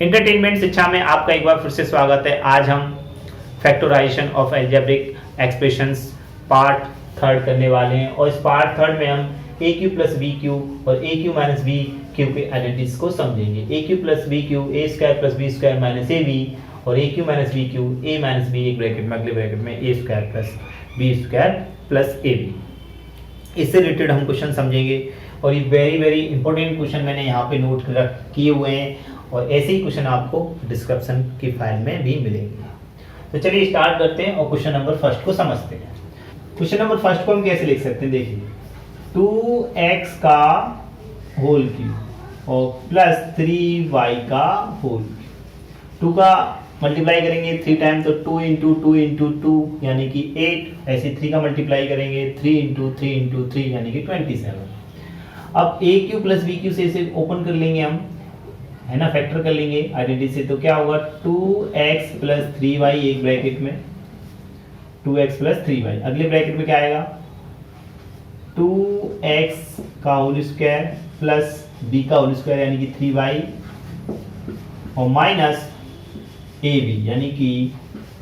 Entertainment शिक्षा में आपका एक बार फिर से स्वागत है। आज हम factorisation of algebraic expressions part third करने वाले हैं और इस पार्ट थर्ड में हम a cube plus B cube और a cube minus b cube के आइडेंटिटीज को समझेंगे। A cube plus B cube a square plus b square minus A b और a cube minus b cube a minus b एक bracket में अगले bracket में a square plus b square plus a B. इससे related हम question समझेंगे और ये वेरी इंपॉर्टेंट क्वेश्चन मैंने यहाँ पे नोट किए हुए हैं और ऐसे ही क्वेश्चन आपको डिस्क्रिप्शन की फाइल में भी मिलेंगे। तो चलिए स्टार्ट करते हैं और क्वेश्चन नंबर फर्स्ट को समझते हैं। क्वेश्चन नंबर फर्स्ट को हम कैसे लिख सकते हैं, देखिए 2x का होल क्यूब और प्लस 3y का होल क्यूब। 2 का मल्टीप्लाई करेंगे 3 टाइम तो 2 इंटू 2 इंटू 2 यानी कि 8। ऐसे 3 का मल्टीप्लाई करेंगे 3 इंटू 3 इंटू 3 यानी कि 27। अब ए क्यू प्लस बी क्यू से इसे ओपन कर लेंगे हम, है ना, फैक्टर कर लेंगे आइडेंटिटी से। तो क्या होगा 2x प्लस 3y एक ब्रैकेट में 2x प्लस 3y, अगले ब्रैकेट में क्या आएगा 2x का होल स्क्वायर प्लस b का होल स्क्वायर यानी कि 3y और माइनस ab यानी कि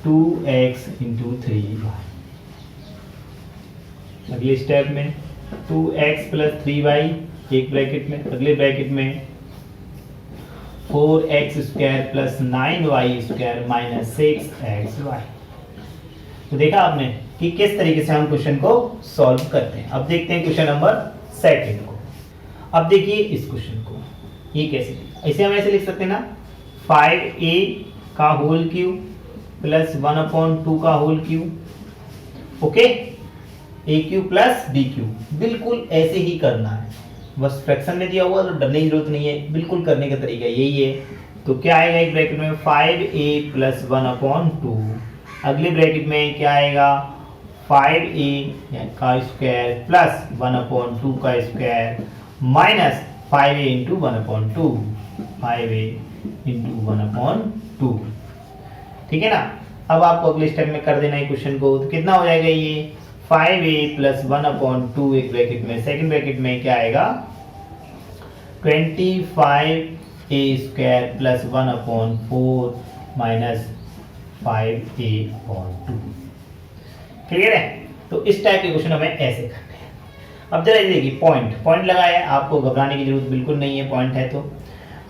2x इंटू 3y। अगले स्टेप में 2x प्लस 3y एक ब्रैकेट में, अगले ब्रैकेट में 4x square plus 9y square minus 6xy। तो देखा आपने कि किस तरीके से हम क्वेश्चन को सॉल्व करते हैं। अब देखते हैं क्वेश्चन नंबर सेकंड को। अब देखिए इस क्वेश्चन को, ये कैसे, इसे हम ऐसे लिख सकते हैं ना, 5a का होल क्यूब प्लस 1/2 का होल क्यूब। ओके, ए क्यूब प्लस बी क्यूब, बिल्कुल ऐसे ही करना है, बस फ्रैक्शन में दिया हुआ तो डरने की जरूरत नहीं है, बिल्कुल करने का तरीका यही है। तो क्या आएगा एक ब्रैकेट में 5a प्लस 1/2, अगले ब्रैकेट में क्या आएगा 5a का स्क्वायर प्लस 1/2 का square minus 5a into 1/2, 5a into 1/2। ठीक है ना। अब आपको अगले स्टेप में कर देना है क्वेश्चन को। तो कितना हो जाएगा ये 5a प्लस 1/2 एक ब्रैकेट में, सेकंड ब्रैकेट में क्या आएगा 25a square plus 1/4 minus 5a/2। Clear है। तो इस टाइप के क्वेश्चन हमें ऐसे करने हैं। अब जरा देखिए पॉइंट लगाया है, आपको घबराने की जरूरत बिल्कुल नहीं है, पॉइंट है तो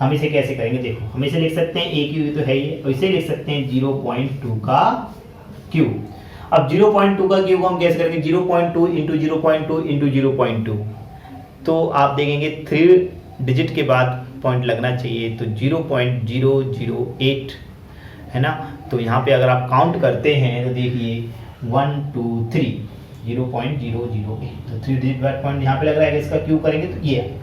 हम इसे कैसे करेंगे। देखो हम इसे लिख सकते हैं ए क्यू तो है ही, और इसे लिख सकते हैं 0.2 का क्यूब। अब 0.2 का क्यूब हम कैसे करेंगे 0.2 इंटू 0.2 इंटू 0.2। तो आप देखेंगे 3 डिजिट के बाद पॉइंट लगना चाहिए, तो 0.008 है ना। तो यहाँ पे अगर आप काउंट करते हैं तो देखिए 1 2 3 0.008, तो 3 डिजिट बाद पॉइंट यहाँ पे लग रहा है। इसका क्यूब करेंगे तो ये आएगा।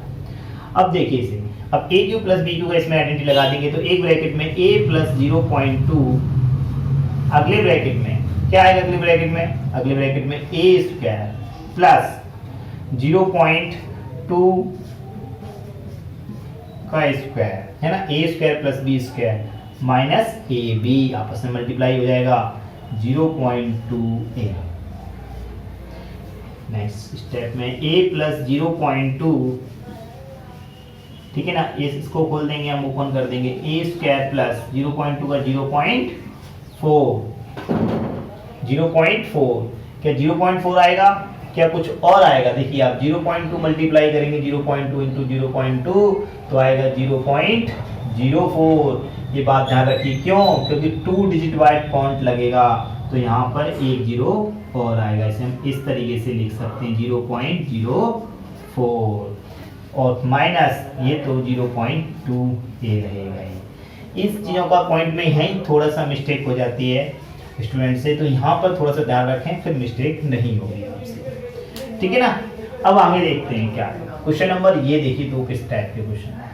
अब देखिए इसे, अब ए क्यू प्लस बी क्यू का इसमें आइडेंटिटी लगा देंगे। तो एक ब्रैकेट में a प्लस 0.2, अगले ब्रैकेट में क्या आएगा, अगले ब्रैकेट में a स्क्वायर प्लस 0.2 का स्क्वायर, है ना, a square plus b square minus ab, आपस में मल्टीप्लाई हो जाएगा 0.2a। नेक्स्ट स्टेप में a प्लस 0.2, ठीक है ना, इसको खोल देंगे हम, ओपन कर देंगे a स्क्वायर प्लस 0.2 का 0.4, क्या 0.4 आएगा, क्या कुछ और आएगा। देखिए आप 0.2 मल्टीप्लाई करेंगे 0.2 इंटू 0.2 तो आएगा 0.04। ये बात ध्यान रखिए, क्यों, क्योंकि 2 डिजिट वाइड पॉइंट लगेगा तो यहाँ पर एक 0 और आएगा। इसे हम इस तरीके से लिख सकते हैं 0.04 और माइनस ये तो 0.2a रहेगा। इस चीज़ों का पॉइंट में यहीं थोड़ा सा मिस्टेक हो जाती है स्टूडेंट से, तो यहाँ पर थोड़ा सा ध्यान रखें, फिर मिस्टेक नहीं होगी आपसे। ठीक है ना। अब आगे देखते हैं क्या क्वेश्चन नंबर, ये देखिए तो किस टाइप के क्वेश्चन है।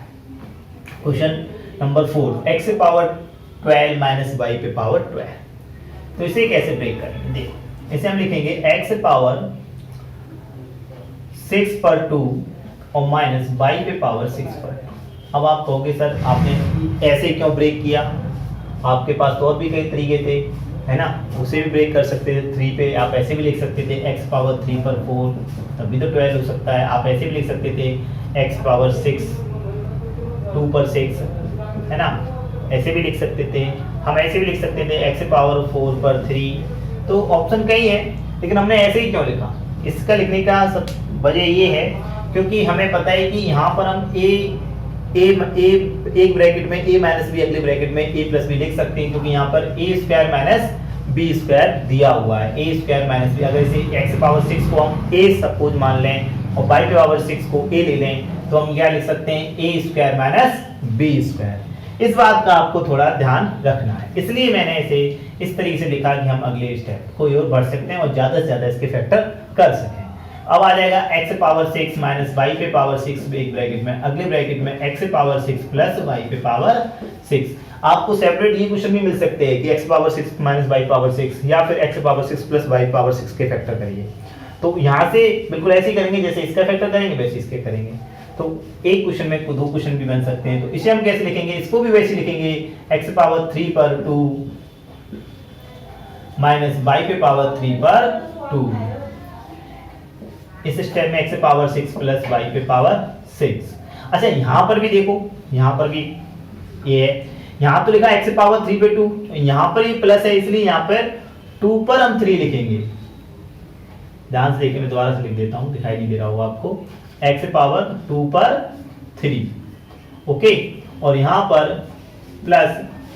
क्वेश्चन नंबर 4, x पे पावर 12 माइनस y पे पावर 12। तो इसे कैसे ब्रेक करेंगे, देखो इसे हम लिखेंगे x पावर 6 पर 2 और माइनस y पे पावर 6 पर 2। अब आप कहोगे सर आपने ऐसे क्यों ब्रेक किया, आपके पास तो और भी कई तरीके थे, है ना, उसे भी ब्रेक कर सकते थे। 3 पे आप ऐसे भी लिख सकते थे x पावर 3 पर 4, तब भी तो 12 हो सकता है। आप ऐसे भी लिख सकते थे x पावर 6 2 पर 6, है ना, ऐसे भी लिख सकते थे, हम ऐसे भी लिख सकते थे x पावर 4 पर 3। तो ऑप्शन कई है, लेकिन हमने ऐसे ही क्यों लिखा? इसका लिखने का सब वजह ये है क्योंकि हमें पता है कि यहाँ पर हम एक ब्रैकेट में a माइनस बी, अगले ब्रैकेट में a प्लस बी लिख सकते हैं, क्योंकि यहाँ पर a square minus B square दिया हुआ है। a स्क्वायर माइनस बी, अगर इसे x पावर 6 को हम a सपोज मान लें और y पावर 6 को a ले लें, तो हम क्या लिख सकते हैं? a square minus B square. इस बात का आपको थोड़ा ध्यान रखना है, इसलिए मैंने इसे इस तरीके से लिखा कि हम अगले स्टेप को और बढ़ सकते हैं और ज्यादा से ज्यादा इसके फैक्टर कर सकें। अब आ जाएगा x पावर 6 माइनस y पे पावर 6 एक ब्रैकेट में, अगले ब्रैकेट में x पावर 6 प्लस y पे पावर 6। आपको सेपरेट ये क्वेश्चन भी मिल सकते हैं कि x power 6 minus y power 6 या फिर x power 6 plus y power 6 के फैक्टर करिए। तो यहाँ से बिल्कुल ऐसे ही करेंगे जैसे इसका फैक्टर करेंगे वैसे इसके करेंगे। तो एक क्वेश्चन में दो क्वेश्चन भी बन सकते हैं, तो इसे हम कैसे लिखेंगे? इसको भी वैसे लिखेंगे, x पावर 3 पर 2 माइनस y पे पावर 3 पर 2। इस स्टेप में x पावर 6 प्लस y पे पावर 6। अच्छा यहाँ पर भी देखो, यहाँ पर भी ये है, यहाँ तो लिखा x पावर 3 पे 2, यहाँ पर ये प्लस है इसलिए यहाँ पर 2 पर हम 3 लिखेंगे। ध्यान से देखिए, मैं दोबारा से लिख देता हूँ, दिखाई नहीं दे रहा होगा आपको। x पावर 2 पर 3, ओके, और यहाँ पर प्लस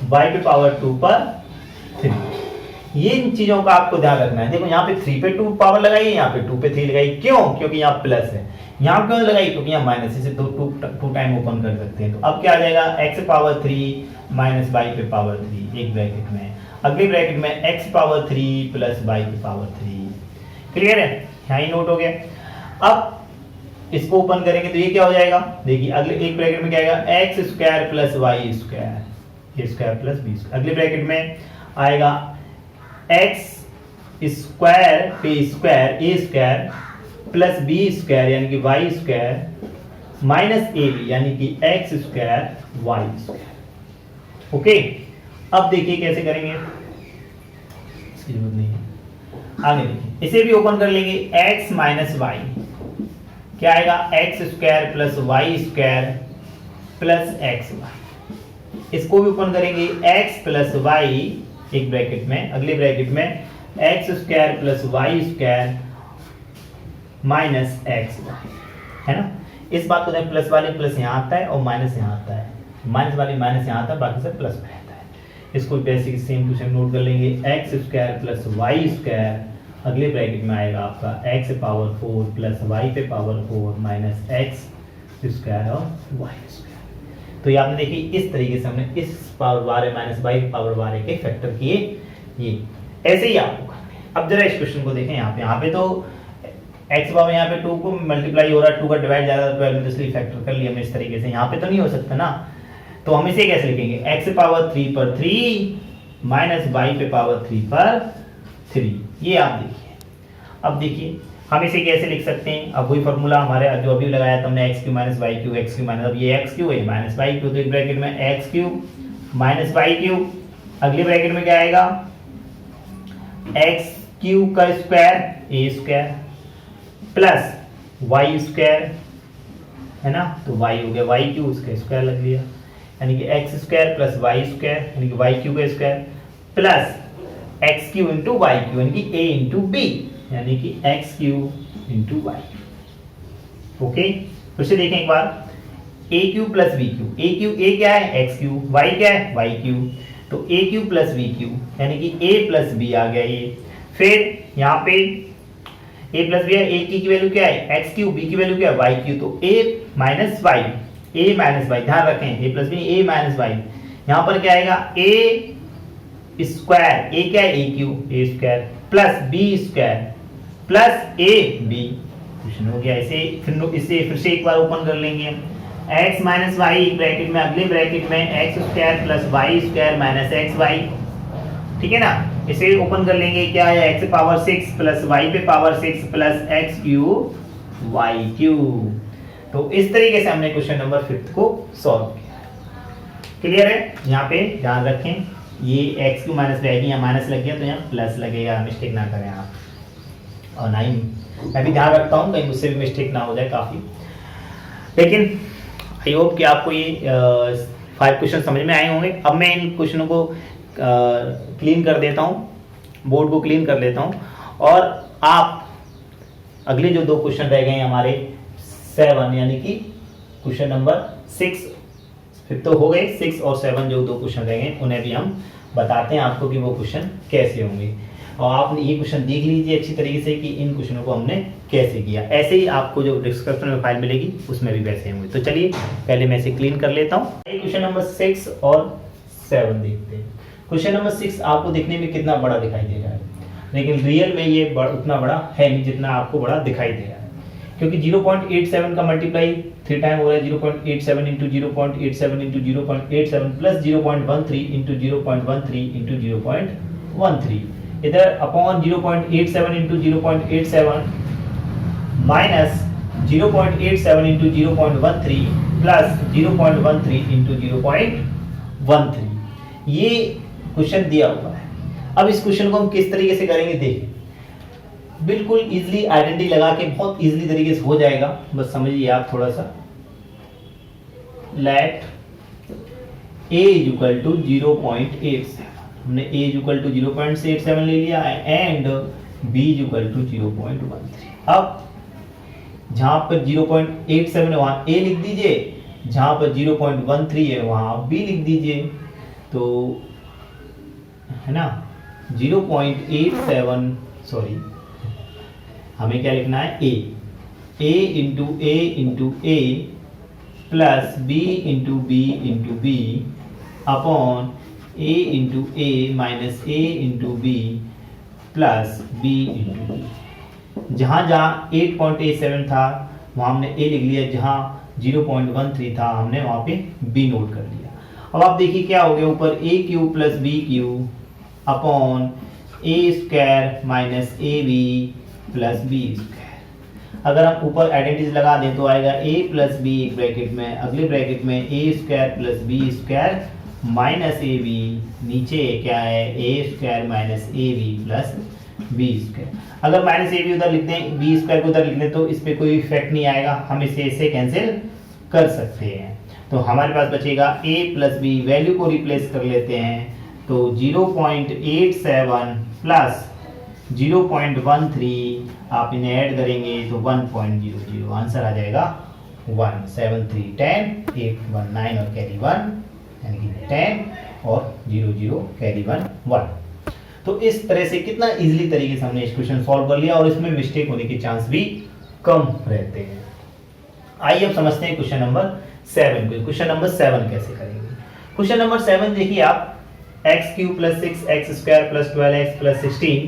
y पे पावर 2 पर 3। ये इन चीजों का आपको ध्यान रखना है। देखो यहाँ पे 3 पे 2 पावर लगाई, यहाँ पे 2 पे 3 लगाई, क्यों? क्योंकि यहाँ प्लस है। यहाँ क्यों लगाई? क्योंकि यहाँ माइनस, इसे तो 2 टाइम ओपन कर सकते हैं। तो अब क्या आ जाएगा? x पावर 3 माइनस y पे पावर 3 एक ब्रैकेट में, अगले ब्रैकेट में x पावर 3 प्लस y पे पावर 3। क्लियर है? यहाँ ही नोट हो गया। अब इसको ओपन करेंगे तो ये क्या हो जाएगा? देखिए अगले एक ब्रैकेट में क्या आएगा? X square plus Y square, ए स्क्वायर प्लस बी स्क्वायर। अगले ब्रैकेट में आएगा एक्स स्क्वायर पे स्क्वायर ए स्क्वायर प्लस बी स्क्वायर यानी कि वाई स्क्वायर माइनस ए बी यानी कि x square y square. Okay, अब देखिए कैसे करेंगे, इसकी जरूरत नहीं है। आगे देखिए, इसे भी ओपन कर लेंगे। x माइनस वाई क्या आएगा? X square plus Y square plus X Y. इसको भी ओपन करेंगे, x प्लस वाई एक ब्रैकेट में, अगले ब्रैकेट में X square plus Y square minus X Y, है ना। इस बात को प्लस वाले प्लस यहाँ आता है और माइनस यहाँ आता है, माइनस वाले माइनस यहाँ आता है, बाकी सब प्लस में रहता है। इसको बेसिक सेम क्वेश्चन नोट कर लेंगे। X square plus Y square, अगले ब्रैकेट में आएगा आपका x पावर 4 प्लस y पे पावर 4 माइनस एक्स स्क्वायर और वाई स्क्वायर। तो ये आपने देखी, इस तरीके से हमने इस पावर बारे माइनस वाई पावर बारे के फैक्टर किए। ये ऐसे ही आपको करना है। अब जरा इस क्वेश्चन को देखें, यहाँ पे तो x पावर यहाँ पे 2 को मल्टीप्लाई हो रहा है, 2 का डिवाइड ज्यादा 12 में, तो इसलिए फैक्टर कर लिया हमने इस तरीके से। यहाँ पे तो नहीं हो सकता ना, तो हम इसे कैसे लिखेंगे? x पावर 3 पर 3 माइनस y पे पावर 3 पर 3। ये आप देखिए। अब देखिए हम इसे कैसे लिख सकते हैं? अब वही फॉर्मूला हमारे जो अभी लगाया था हमने, X cube minus Y cube, X cube minus, अब ये एक्स क्यू है माइनस वाई क्यू, तो एक ब्रैकेट में X cube minus Y cube, अगले ब्रैकेट में क्या आएगा? एक्स क्यू का स्क्वायर ए स्क्वायर प्लस वाई स्क्वायर, है ना, तो वाई हो गया वाई क्यू, उसका स्क्वायर लग लिया, यानी कि x square plus Y square यानी कि वाई क्यू का square plus x cube into y cube यानी कि ए इंटू बी यानी कि x cube into y. Okay, फिर से देखें एक बार, a cube plus B cube, a cube a क्या है? एक्स क्यू, वाई क्या है? वाई क्यू, तो ए क्यू प्लस बी क्यू यानी कि ए प्लस बी आ गया ये। फिर यहाँ पे ए प्लस बी है, ए की वैल्यू क्या है? एक्स क्यू, बी की वैल्यू क्या है? वाई क्यू, तो a minus y, a minus y, ध्यान रखें a plus b, a minus y. यहाँ पर क्या आएगा? ए स्क्वायर, ए क्या है? A cube, a square plus b square plus a b, question हो गया। इसे फिर से एक बार ओपन कर लेंगे। x माइनस वाई ब्रैकेट में, अगले ब्रैकेट में X square plus Y square minus X Y, ठीक है ना। इसे ओपन कर लेंगे, क्या है? x पावर 6 प्लस y पे power 6 plus x q y Q. तो इस तरीके से हमने क्वेश्चन नंबर 5 को सॉल्व किया। क्लियर है? यहाँ पे ध्यान रखें, ये एक्स क्यू माइनस रहेगी, यहाँ माइनस लग गया तो यहाँ प्लस लगेगा, मिस्टेक ना करें आप। और ना ही मैं भी ध्यान रखता हूँ कहीं मुझसे भी मिस्टेक ना हो जाए काफ़ी। लेकिन आई होप कि आपको ये 5 क्वेश्चन समझ में आए होंगे। अब मैं इन क्वेश्चनों को क्लीन कर देता हूँ, बोर्ड को क्लीन कर लेता हूँ, और आप अगले जो 2 क्वेश्चन रह गए हमारे 7 यानी कि क्वेश्चन नंबर 6, फिर तो हो गए 6 और 7 जो 2 क्वेश्चन रह गए उन्हें भी हम बताते हैं आपको कि वो क्वेश्चन कैसे होंगे। और आपने ये क्वेश्चन देख लीजिए अच्छी तरीके से कि इन क्वेश्चनों को हमने कैसे किया। ऐसे ही आपको जो डिस्क्रिप्शन में फाइल मिलेगी उसमें भी वैसे होंगे। तो चलिए पहले मैं इसे क्लीन कर लेता हूँ। क्वेश्चन नंबर 6 और 7 देखते हैं। क्वेश्चन नंबर 6 आपको देखने में कितना बड़ा दिखाई दे रहा है, लेकिन रियल में ये उतना बड़ा है नहीं जितना आपको बड़ा दिखाई दे रहा है, क्योंकि 0.87 का मल्टीप्लाई 3 टाइम हो रहा है। 0.87 into 0.87 into 0.87 plus 0.13 into 0.13 into 0.13, इधर upon 0.87 into 0.87 minus 0.87 into 0.13 plus 0.13 into 0.13। ये क्वेश्चन दिया हुआ है। अब इस क्वेश्चन को हम किस तरीके से करेंगे देखिए, बिल्कुल इजीली आइडेंटिटी लगा के बहुत इजीली तरीके से हो जाएगा। बस समझिए आप थोड़ा सा, लेट a इक्वल टू 0.87, हमने a इक्वल टू 0.87 ले लिया एंड b इक्वल टू 0.13। अब जहां पर 0.87 है वहां a लिख दीजिए, जहां पर 0.13 है वहां b लिख दीजिए, तो है ना 0.87, सॉरी हमें क्या लिखना है, a into a plus b into b upon a into a minus a into b plus b into b। जहाँ 8.87 था वहाँ हमने a लिख लिया, जहाँ 0.13 था हमने वहाँ पे b नोट कर लिया। अब आप देखिए क्या हो गया, ऊपर a cube plus b cube upon a square minus ab plus b square. अगर हम ऊपर आइडेंटिटीज लगा दें तो आएगा a प्लस बी ब्रैकेट में, अगले ब्रैकेट में a square plus b square minus A B, नीचे क्या है a square minus A B plus b square. अगर माइनस ए बी उधर लिख दें, b स्क्वायर को उधर लिख दें तो इस पर कोई इफेक्ट नहीं आएगा, हम इसे कैंसिल कर सकते हैं। तो हमारे पास बचेगा a प्लस बी, वैल्यू को रिप्लेस कर लेते हैं, तो 0.87 प्लस 0.13 आप इन्हें ऐड करेंगे तो 1.00, आंसर आ जाएगा 1, 7 3 10 8 1 9 और कैरी 1 यानी कि 10 और 0 0 कैरी 1 1। तो इस तरह से कितना इजीली तरीके से हमने इस क्वेश्चन सॉल्व कर लिया और इसमें मिस्टेक होने के चांस भी कम रहते हैं। आइए अब समझते हैं क्वेश्चन नंबर 7 को। क्वेश्चन नंबर 7 कैसे करेंगे। क्वेश्चन नंबर 7 देखिए आप, x cube plus 6x square plus 12x plus 16,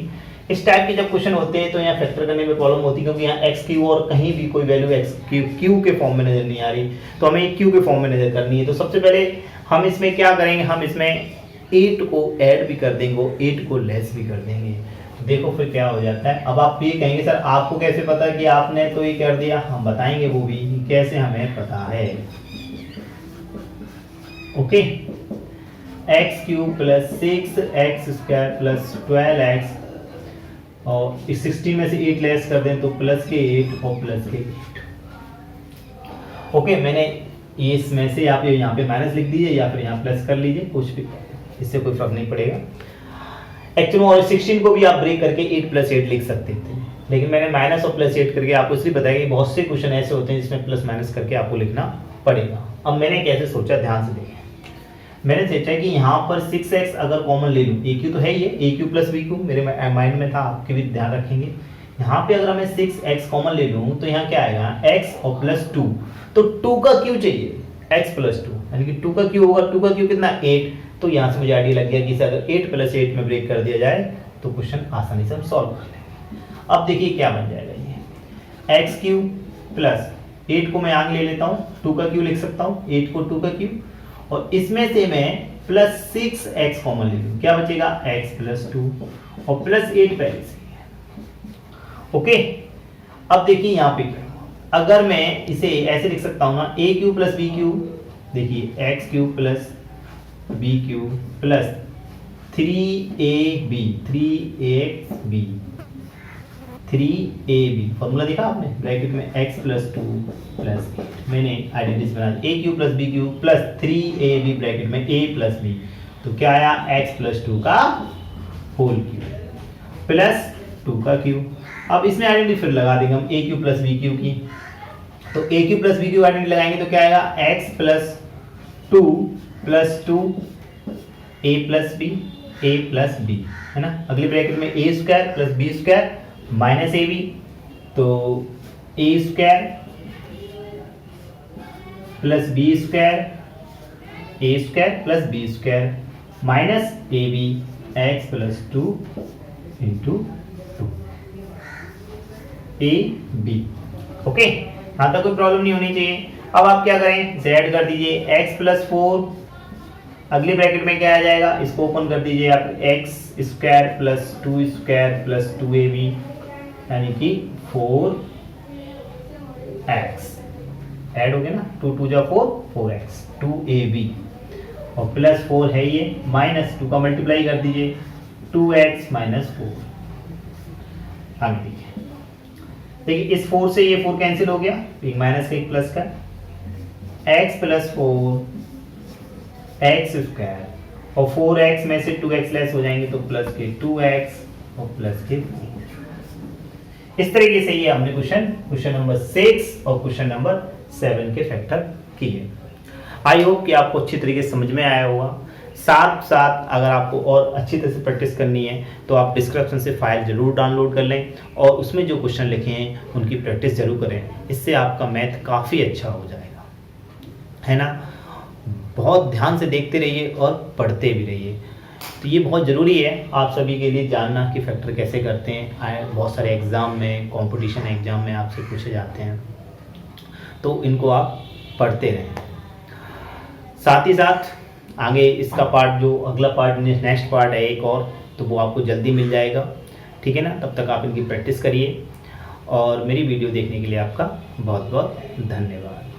इस टाइप के जब क्वेश्चन होते हैं तो यहाँ फैक्टर करने में प्रॉब्लम होती है, क्योंकि यहाँ एक्स क्यू और कहीं भी कोई वैल्यू एक्स क्यू के फॉर्म में नजर नहीं आ रही, तो हमें क्यू के फॉर्म में नजर करनी है। तो सबसे पहले हम इसमें क्या करेंगे, हम इसमें 8 को ऐड भी कर देंगे, 8 को लेस भी कर देंगे। देखो फिर क्या हो जाता है। अब आप ये कहेंगे सर आपको कैसे पता कि आपने तो ये कर दिया, हम बताएंगे वो भी कैसे हमें पता है। Okay, x cube plus 6x square plus 12x और इस 16 में से 8 लेस कर दें तो प्लस के 8 और प्लस के 8। ओके, मैंने इसमें से आप यहाँ पे माइनस लिख दीजिए या फिर यहाँ प्लस कर लीजिए, कुछ भी, इससे कोई फर्क नहीं पड़ेगा। एक्चुअली और 16 को भी आप ब्रेक करके 8 प्लस 8 लिख सकते थे, लेकिन मैंने माइनस और प्लस 8 करके आपको इसलिए बताया कि बहुत से क्वेश्चन ऐसे होते हैं जिसमें प्लस माइनस करके आपको लिखना पड़ेगा। अब मैंने कैसे सोचा, ध्यान से देखें। मैंने सोचा कि यहाँ पर 6x अगर कॉमन ले लूँ, ए क्यू तो है ही है, a cube plus B Q मेरे माइंड में था, आपके भी ध्यान रखेंगे। यहाँ पे अगर मैं 6x कॉमन ले लूँ तो यहाँ क्या आएगा, x और प्लस 2, तो 2 का क्यू चाहिए, x प्लस 2 यानी कि 2 का क्यू होगा, 2 का क्यू कितना 8। तो यहाँ से मुझे आइडिया लग गया कि अगर 8 प्लस 8 में ब्रेक कर दिया जाए तो क्वेश्चन आसानी से हम सॉल्व कर लेंगे। अब देखिए क्या बन जाएगा, ये एक्स क्यू प्लस 8 को मैं आगे ले लेता हूँ, 2 का क्यू लिख सकता हूँ, 8 को 2 का क्यू, और इसमें से मैं प्लस 6x कॉमन ले लूँ, क्या बचेगा x प्लस 2 और प्लस 8 पहले से। ओके, अब देखिए यहाँ पे अगर मैं इसे ऐसे लिख सकता हूँ ना, a cube plus B cube, देखिए x cube plus B cube plus 3ab 3axb 3ab formula देखा आपने, ब्रैकेट में x प्लस 2 प्लस 8 मैंने आइडेंटिटी बना दी, a cube plus b Q plus 3ab bracket में a प्लस b, तो क्या आया x प्लस 2 का होल क्यूब प्लस 2 का क्यूब। अब इसमें आइडेंटिटी फिर लगा देंगे हम a cube plus b Q की, तो a cube plus b Q identity लगाएंगे तो क्या आएगा x plus 2 plus 2 a plus b है ना। अगली ब्रैकेट में a square plus b square minus ab, तो a square plus b square plus b square minus ab x plus 2 into 2 ab। Okay, यहां तक कोई प्रॉब्लम नहीं होनी चाहिए। अब आप क्या करें, z कर दीजिए x प्लस 4, अगली ब्रैकेट में क्या आ जाएगा, इसको ओपन कर दीजिए आप, x square plus 2 square plus 2ab यानी कि 4x ऐड हो गया ना, 2 2 जा 4 4x 2ab और प्लस 4 है ये, माइनस 2 का मल्टीप्लाई कर दीजिए 2x माइनस 4। आगे देखिए इस 4 से ये 4 कैंसिल हो गया, एक माइनस का एक प्लस का, x प्लस 4 x स्क्वायर और 4x में से 2x लेस हो जाएंगे तो प्लस के 2x और प्लस के 4। इस तरीके से ये हमने क्वेश्चन नंबर 6 और क्वेश्चन नंबर 7 के फैक्टर किए। आई होप कि आपको अच्छी तरीके से समझ में आया होगा। साथ साथ अगर आपको और अच्छी तरह से प्रैक्टिस करनी है तो आप डिस्क्रिप्शन से फाइल जरूर डाउनलोड कर लें और उसमें जो क्वेश्चन लिखे हैं उनकी प्रैक्टिस जरूर करें, इससे आपका मैथ काफ़ी अच्छा हो जाएगा, है ना। बहुत ध्यान से देखते रहिए और पढ़ते भी रहिए, तो ये बहुत ज़रूरी है आप सभी के लिए जानना कि फैक्टर कैसे करते हैं। बहुत सारे एग्ज़ाम में, कंपटीशन एग्ज़ाम में आपसे पूछे जाते हैं, तो इनको आप पढ़ते रहें। साथ ही साथ आगे इसका पार्ट, जो अगला पार्ट नेक्स्ट पार्ट है एक और, तो वो आपको जल्दी मिल जाएगा, ठीक है ना। तब तक आप इनकी प्रैक्टिस करिए और मेरी वीडियो देखने के लिए आपका बहुत बहुत धन्यवाद।